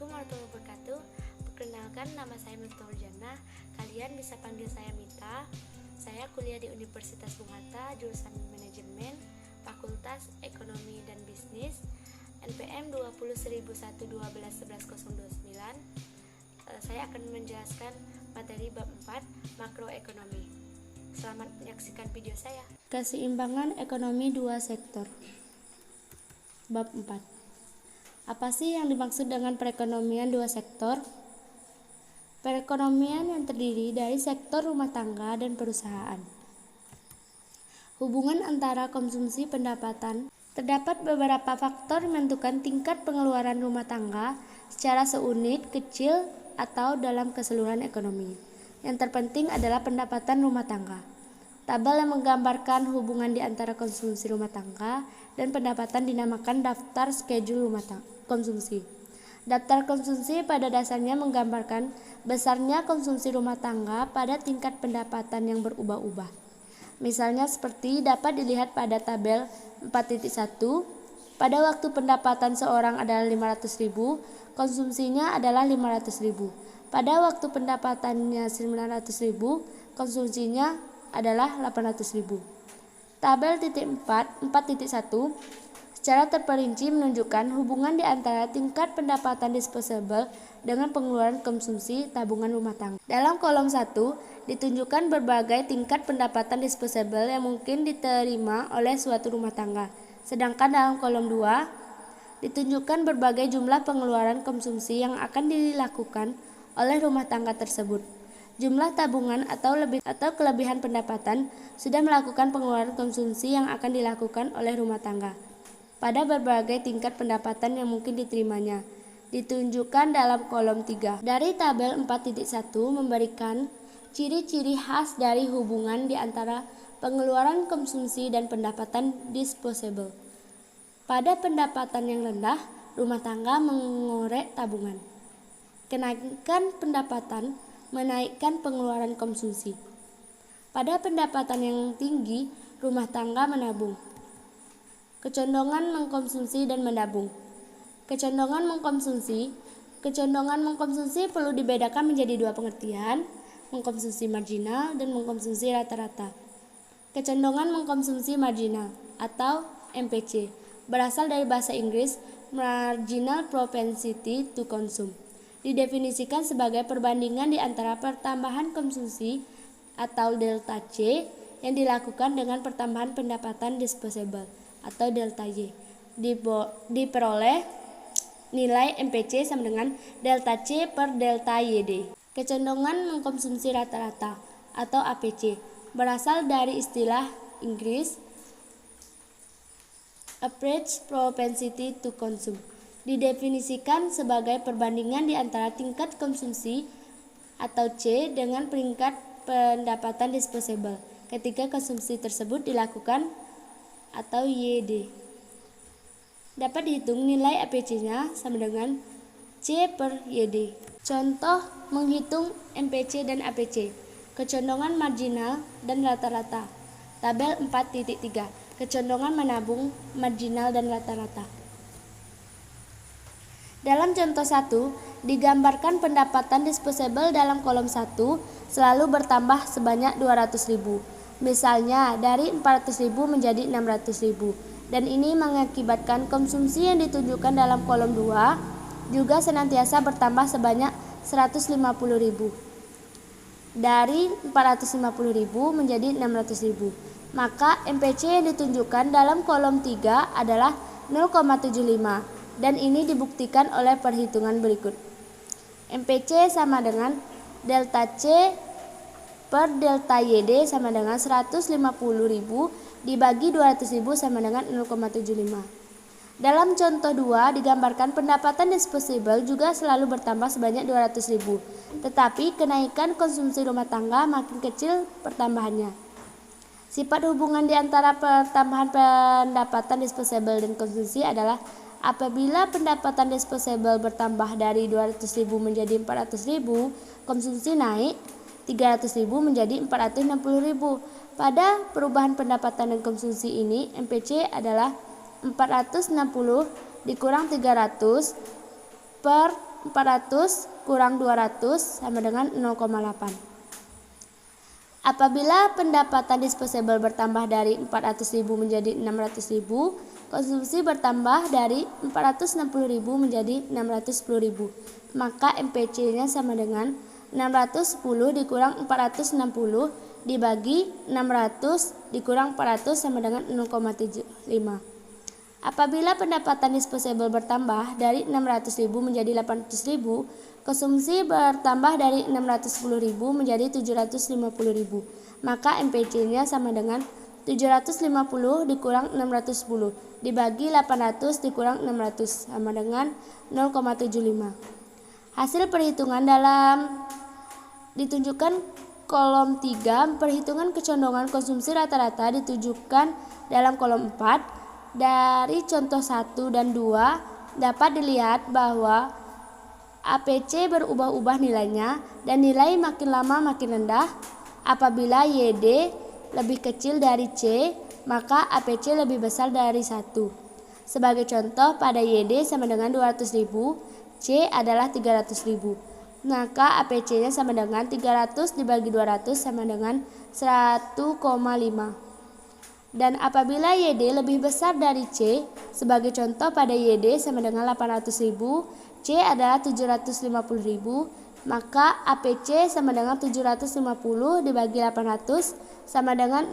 Assalamualaikum warahmatullahi wabarakatuh. Perkenalkan, nama saya Miftahul Jannah. Kalian bisa panggil saya Mita. Saya kuliah di Universitas Bung Hatta, jurusan Manajemen, Fakultas Ekonomi dan Bisnis, NPM 20101211029. Saya akan menjelaskan materi bab 4 makroekonomi. Selamat menyaksikan video saya. Keseimbangan ekonomi dua sektor. Bab 4. Apa sih yang dimaksud dengan perekonomian dua sektor? Perekonomian yang terdiri dari sektor rumah tangga dan perusahaan. Hubungan antara konsumsi pendapatan. Terdapat beberapa faktor menentukan tingkat pengeluaran rumah tangga secara seunit, kecil, atau dalam keseluruhan ekonomi. Yang terpenting adalah pendapatan rumah tangga. Tabel yang menggambarkan hubungan di antara konsumsi rumah tangga dan pendapatan dinamakan daftar schedule rumah konsumsi. Daftar konsumsi pada dasarnya menggambarkan besarnya konsumsi rumah tangga pada tingkat pendapatan yang berubah-ubah. Misalnya seperti dapat dilihat pada tabel 4.1, pada waktu pendapatan seorang adalah 500.000, konsumsinya adalah 500.000. Pada waktu pendapatannya 900.000, konsumsinya adalah 800.000. Tabel 4.1 secara terperinci menunjukkan hubungan di antara tingkat pendapatan disposable dengan pengeluaran konsumsi tabungan rumah tangga. Dalam kolom 1 ditunjukkan berbagai tingkat pendapatan disposable yang mungkin diterima oleh suatu rumah tangga. Sedangkan dalam kolom 2 ditunjukkan berbagai jumlah pengeluaran konsumsi yang akan dilakukan oleh rumah tangga tersebut. Jumlah tabungan atau kelebihan pendapatan sudah melakukan pengeluaran konsumsi yang akan dilakukan oleh rumah tangga pada berbagai tingkat pendapatan yang mungkin diterimanya, ditunjukkan dalam kolom 3. Dari tabel 4.1 memberikan ciri-ciri khas dari hubungan di antara pengeluaran konsumsi dan pendapatan disposable. Pada pendapatan yang rendah, rumah tangga mengorek tabungan. Kenaikan pendapatan menaikkan pengeluaran konsumsi. Pada pendapatan yang tinggi, rumah tangga menabung. Kecondongan mengkonsumsi dan menabung. Kecondongan mengkonsumsi perlu dibedakan menjadi dua pengertian, mengkonsumsi marginal dan mengkonsumsi rata-rata. Kecondongan mengkonsumsi marginal atau MPC berasal dari bahasa Inggris marginal propensity to consume. Didefinisikan sebagai perbandingan di antara pertambahan konsumsi atau delta C yang dilakukan dengan pertambahan pendapatan disposable atau delta Y. Diperoleh nilai MPC sama dengan delta C per delta YD. Kecondongan mengkonsumsi rata-rata atau APC berasal dari istilah Inggris average propensity to consume. Didefinisikan sebagai perbandingan di antara tingkat konsumsi atau C dengan peringkat pendapatan disposable ketika konsumsi tersebut dilakukan atau YD. Dapat dihitung nilai APC-nya sama dengan C per YD. Contoh menghitung MPC dan APC. Kecondongan marginal dan rata-rata. Tabel 4.3. Kecondongan menabung, marginal dan rata-rata. Dalam contoh 1, digambarkan pendapatan disposable dalam kolom 1 selalu bertambah sebanyak 200.000. Misalnya dari 400.000 menjadi 600.000. Dan ini mengakibatkan konsumsi yang ditunjukkan dalam kolom 2 juga senantiasa bertambah sebanyak 150.000. Dari 450.000 menjadi 600.000. Maka MPC yang ditunjukkan dalam kolom 3 adalah 0,75 dan ini dibuktikan oleh perhitungan berikut. MPC sama dengan delta C per delta YD sama dengan 150.000 dibagi 200.000 sama dengan 0,75. Dalam contoh 2 digambarkan pendapatan disposable juga selalu bertambah sebanyak 200.000, tetapi kenaikan konsumsi rumah tangga makin kecil pertambahannya. Sifat hubungan di antara pertambahan pendapatan disposable dan konsumsi adalah apabila pendapatan disposable bertambah dari 200.000 menjadi 400.000, konsumsi naik 300.000 menjadi 460.000. Pada perubahan pendapatan dan konsumsi ini, MPC adalah 460 dikurang 300 per 400 kurang 200 sama dengan 0,8. Apabila pendapatan disposable bertambah dari 400.000 menjadi 600.000, konsumsi bertambah dari 460.000 menjadi 610.000. Maka MPC-nya sama dengan 610 dikurang 460 dibagi 600 dikurang 400 sama dengan 0,75. Apabila pendapatan disposable bertambah dari 600.000 menjadi 800.000, konsumsi bertambah dari 610.000 menjadi 750.000. Maka MPC-nya sama dengan 750 dikurang 610 dibagi 800 dikurang 600 sama dengan 0,75. Hasil perhitungan dalam ditunjukkan kolom 3. Perhitungan kecondongan konsumsi rata-rata ditunjukkan dalam kolom 4. Dari contoh 1 dan 2 dapat dilihat bahwa APC berubah-ubah nilainya dan nilai makin lama makin rendah. Apabila YD lebih kecil dari C, maka APC lebih besar dari 1. Sebagai contoh, pada YD sama dengan 200.000, C adalah 300.000. Maka APC-nya sama dengan 300 dibagi 200 sama dengan 1,5. Dan apabila YD lebih besar dari C, sebagai contoh pada YD sama dengan 800.000, C adalah 750.000, maka APC sama dengan 750 dibagi 800 sama dengan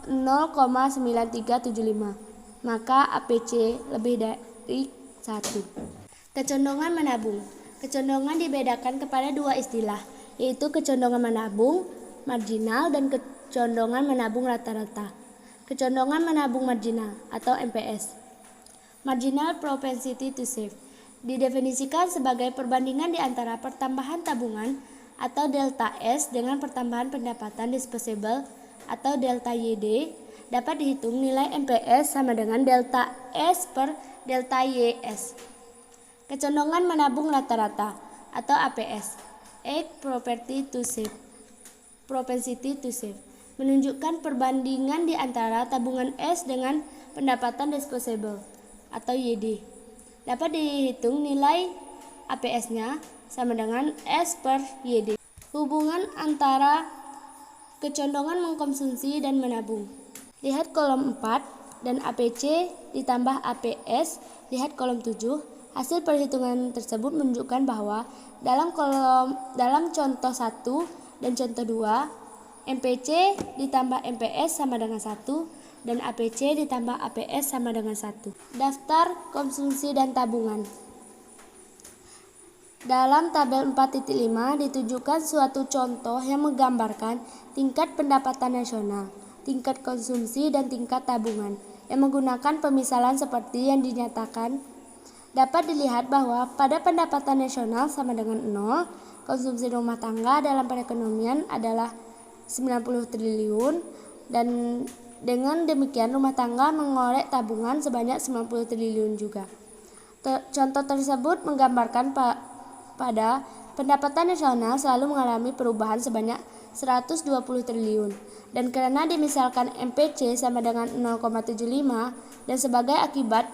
0,9375. Maka APC lebih dari 1. Kecondongan menabung. Kecondongan dibedakan kepada dua istilah, yaitu kecondongan menabung marginal dan kecondongan menabung rata-rata. Kecondongan menabung marginal atau MPS. Marginal propensity to save didefinisikan sebagai perbandingan di antara pertambahan tabungan atau delta S dengan pertambahan pendapatan disposable atau delta YD. Dapat dihitung nilai MPS sama dengan delta S per delta YS. Kecondongan menabung rata-rata atau APS, propensity to save, menunjukkan perbandingan di antara tabungan S dengan pendapatan disposable atau YD. Dapat dihitung nilai APS-nya sama dengan S per YD. Hubungan antara kecondongan mengkonsumsi dan menabung. Lihat kolom 4 dan APC ditambah APS, lihat kolom 7. Hasil perhitungan tersebut menunjukkan bahwa dalam contoh 1 dan contoh 2, MPC ditambah MPS sama dengan 1 dan APC ditambah APS sama dengan 1. Daftar konsumsi dan tabungan. Dalam tabel 4.5 ditunjukkan suatu contoh yang menggambarkan tingkat pendapatan nasional, tingkat konsumsi dan tingkat tabungan yang menggunakan pemisalan seperti yang dinyatakan. Dapat dilihat bahwa pada pendapatan nasional sama dengan 0, konsumsi rumah tangga dalam perekonomian adalah 90 triliun dan dengan demikian rumah tangga mengorek tabungan sebanyak 90 triliun juga. Contoh tersebut menggambarkan pada pendapatan nasional selalu mengalami perubahan sebanyak 120 triliun dan karena dimisalkan MPC sama dengan 0,75 dan sebagai akibat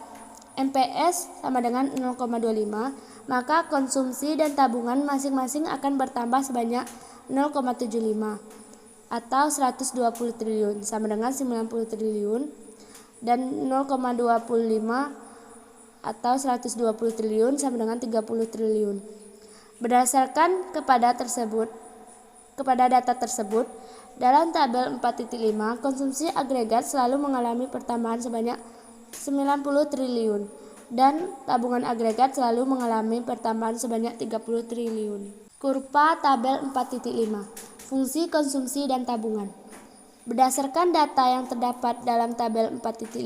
MPS sama dengan 0,25, maka konsumsi dan tabungan masing-masing akan bertambah sebanyak 0,75 atau 120 triliun sama dengan 90 triliun dan 0,25 atau 120 triliun sama dengan 30 triliun. Berdasarkan kepada data tersebut, dalam tabel 4.5 konsumsi agregat selalu mengalami pertambahan sebanyak 90 triliun dan tabungan agregat selalu mengalami pertambahan sebanyak 30 triliun. Kurva tabel 4.5. Fungsi konsumsi dan tabungan. Berdasarkan data yang terdapat dalam tabel 4.5,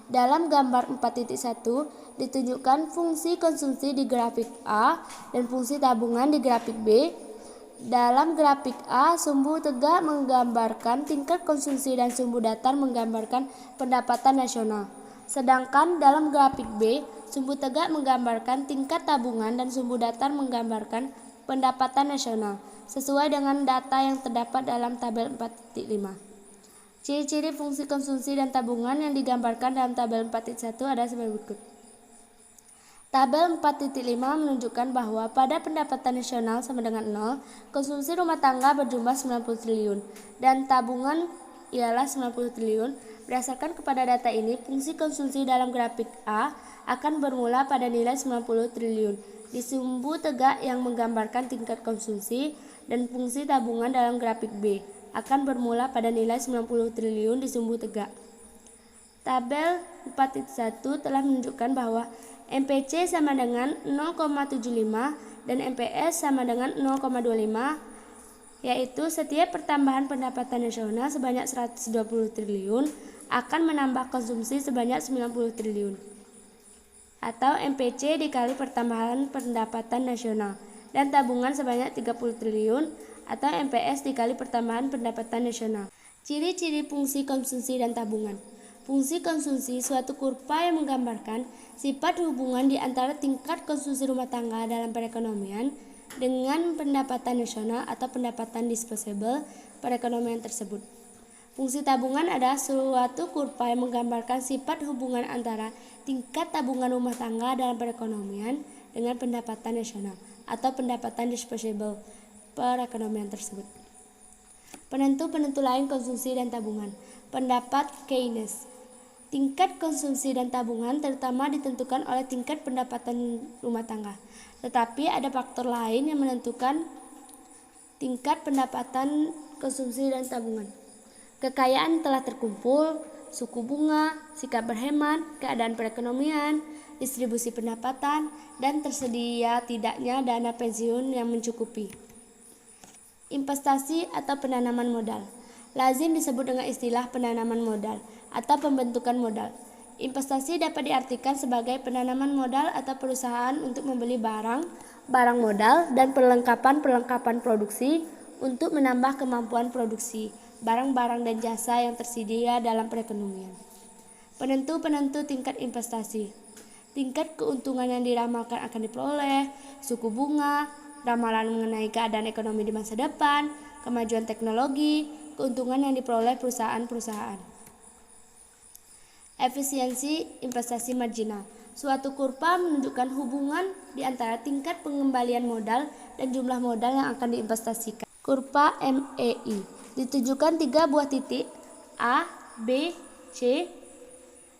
dalam gambar 4.1 ditunjukkan fungsi konsumsi di grafik A dan fungsi tabungan di grafik B. Dalam grafik A, sumbu tegak menggambarkan tingkat konsumsi dan sumbu datar menggambarkan pendapatan nasional. Sedangkan dalam grafik B, sumbu tegak menggambarkan tingkat tabungan dan sumbu datar menggambarkan pendapatan nasional, sesuai dengan data yang terdapat dalam tabel 4.5. Ciri-ciri fungsi konsumsi dan tabungan yang digambarkan dalam tabel 4.1 ada sebagai berikut. Tabel 4.5 menunjukkan bahwa pada pendapatan nasional sama dengan 0, konsumsi rumah tangga berjumlah 90 triliun dan tabungan ialah 90 triliun. Berdasarkan kepada data ini, fungsi konsumsi dalam grafik A akan bermula pada nilai 90 triliun di sumbu tegak yang menggambarkan tingkat konsumsi, dan fungsi tabungan dalam grafik B akan bermula pada nilai 90 triliun di sumbu tegak. Tabel 4.1 telah menunjukkan bahwa MPC sama dengan 0,75 dan MPS sama dengan 0,25, yaitu setiap pertambahan pendapatan nasional sebanyak 120 triliun akan menambah konsumsi sebanyak 90 triliun. Atau MPC dikali pertambahan pendapatan nasional dan tabungan sebanyak 30 triliun atau MPS dikali pertambahan pendapatan nasional. Ciri-ciri fungsi konsumsi dan tabungan. Fungsi konsumsi suatu kurva yang menggambarkan sifat hubungan di antara tingkat konsumsi rumah tangga dalam perekonomian dengan pendapatan nasional atau pendapatan disposable perekonomian tersebut. Fungsi tabungan adalah suatu kurva yang menggambarkan sifat hubungan antara tingkat tabungan rumah tangga dalam perekonomian dengan pendapatan nasional atau pendapatan disposable perekonomian tersebut. Penentu-penentu lain konsumsi dan tabungan. Pendapat Keynes. Tingkat konsumsi dan tabungan terutama ditentukan oleh tingkat pendapatan rumah tangga. Tetapi ada faktor lain yang menentukan tingkat pendapatan konsumsi dan tabungan. Kekayaan telah terkumpul, suku bunga, sikap berhemat, keadaan perekonomian, distribusi pendapatan, dan tersedia tidaknya dana pensiun yang mencukupi. Investasi atau penanaman modal lazim disebut dengan istilah penanaman modal atau pembentukan modal. Investasi dapat diartikan sebagai penanaman modal atau perusahaan untuk membeli barang modal, dan perlengkapan produksi untuk menambah kemampuan produksi barang-barang dan jasa yang tersedia dalam perekonomian. Penentu-penentu tingkat investasi. Tingkat keuntungan yang diramalkan akan diperoleh, suku bunga, ramalan mengenai keadaan ekonomi di masa depan, kemajuan teknologi, keuntungan yang diperoleh perusahaan-perusahaan. Efisiensi investasi marginal. Suatu kurva menunjukkan hubungan di antara tingkat pengembalian modal dan jumlah modal yang akan diinvestasikan. Kurva MEI ditujukan 3 buah titik A, B, C.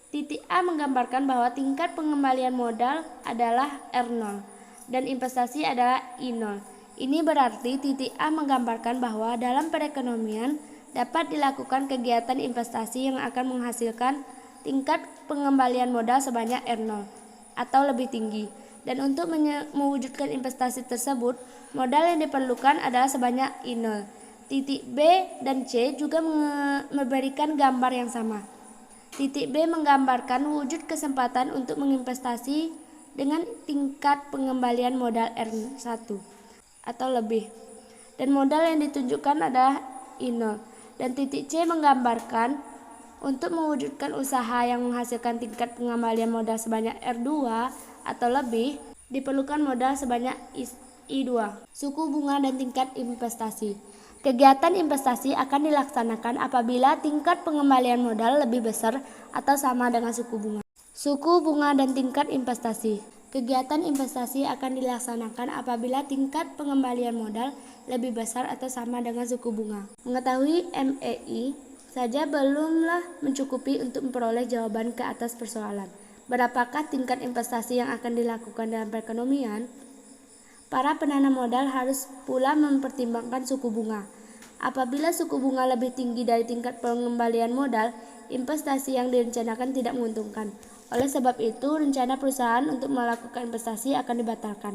Titik A menggambarkan bahwa tingkat pengembalian modal adalah R0 dan investasi adalah I0. Ini berarti titik A menggambarkan bahwa dalam perekonomian dapat dilakukan kegiatan investasi yang akan menghasilkan tingkat pengembalian modal sebanyak R0 atau lebih tinggi. Dan untuk mewujudkan investasi tersebut, modal yang diperlukan adalah sebanyak I0. Titik B dan C juga memberikan gambar yang sama. Titik B menggambarkan wujud kesempatan untuk menginvestasi dengan tingkat pengembalian modal R1 atau lebih, dan modal yang ditunjukkan adalah I0. Dan titik C menggambarkan untuk mewujudkan usaha yang menghasilkan tingkat pengembalian modal sebanyak R2 atau lebih, diperlukan modal sebanyak I2. Suku bunga dan tingkat investasi. Kegiatan investasi akan dilaksanakan apabila tingkat pengembalian modal lebih besar atau sama dengan suku bunga. Suku bunga dan tingkat investasi. Kegiatan investasi akan dilaksanakan apabila tingkat pengembalian modal lebih besar atau sama dengan suku bunga. Mengetahui MEI saja belumlah mencukupi untuk memperoleh jawaban ke atas persoalan. Berapakah tingkat investasi yang akan dilakukan dalam perekonomian? Para penanam modal harus pula mempertimbangkan suku bunga. Apabila suku bunga lebih tinggi dari tingkat pengembalian modal, investasi yang direncanakan tidak menguntungkan. Oleh sebab itu, rencana perusahaan untuk melakukan investasi akan dibatalkan.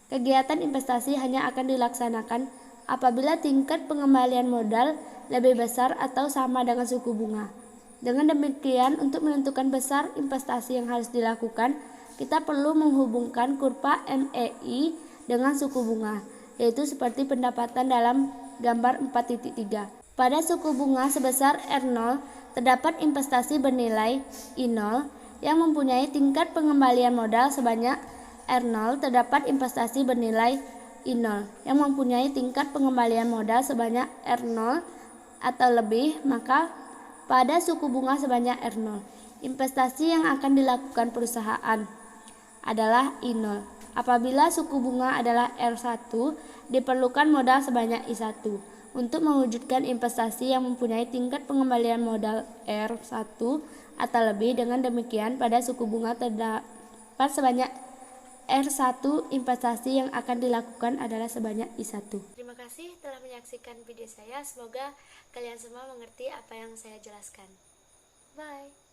Kegiatan investasi hanya akan dilaksanakan apabila tingkat pengembalian modal lebih besar atau sama dengan suku bunga. Dengan demikian, untuk menentukan besar investasi yang harus dilakukan, kita perlu menghubungkan kurva MEI dengan suku bunga, yaitu seperti pendapatan dalam gambar 4.3. Pada suku bunga sebesar R0, terdapat investasi bernilai I0 yang mempunyai tingkat pengembalian modal sebanyak R0, terdapat investasi bernilai I0 yang mempunyai tingkat pengembalian modal sebanyak R0 atau lebih, maka pada suku bunga sebanyak R0, investasi yang akan dilakukan perusahaan adalah I0. Apabila suku bunga adalah R1, diperlukan modal sebanyak I1 untuk mewujudkan investasi yang mempunyai tingkat pengembalian modal R1 atau lebih. Dengan demikian, pada suku bunga terdapat sebanyak R1, investasi yang akan dilakukan adalah sebanyak I1. Terima kasih telah menyaksikan video saya. Semoga kalian semua mengerti apa yang saya jelaskan. Bye.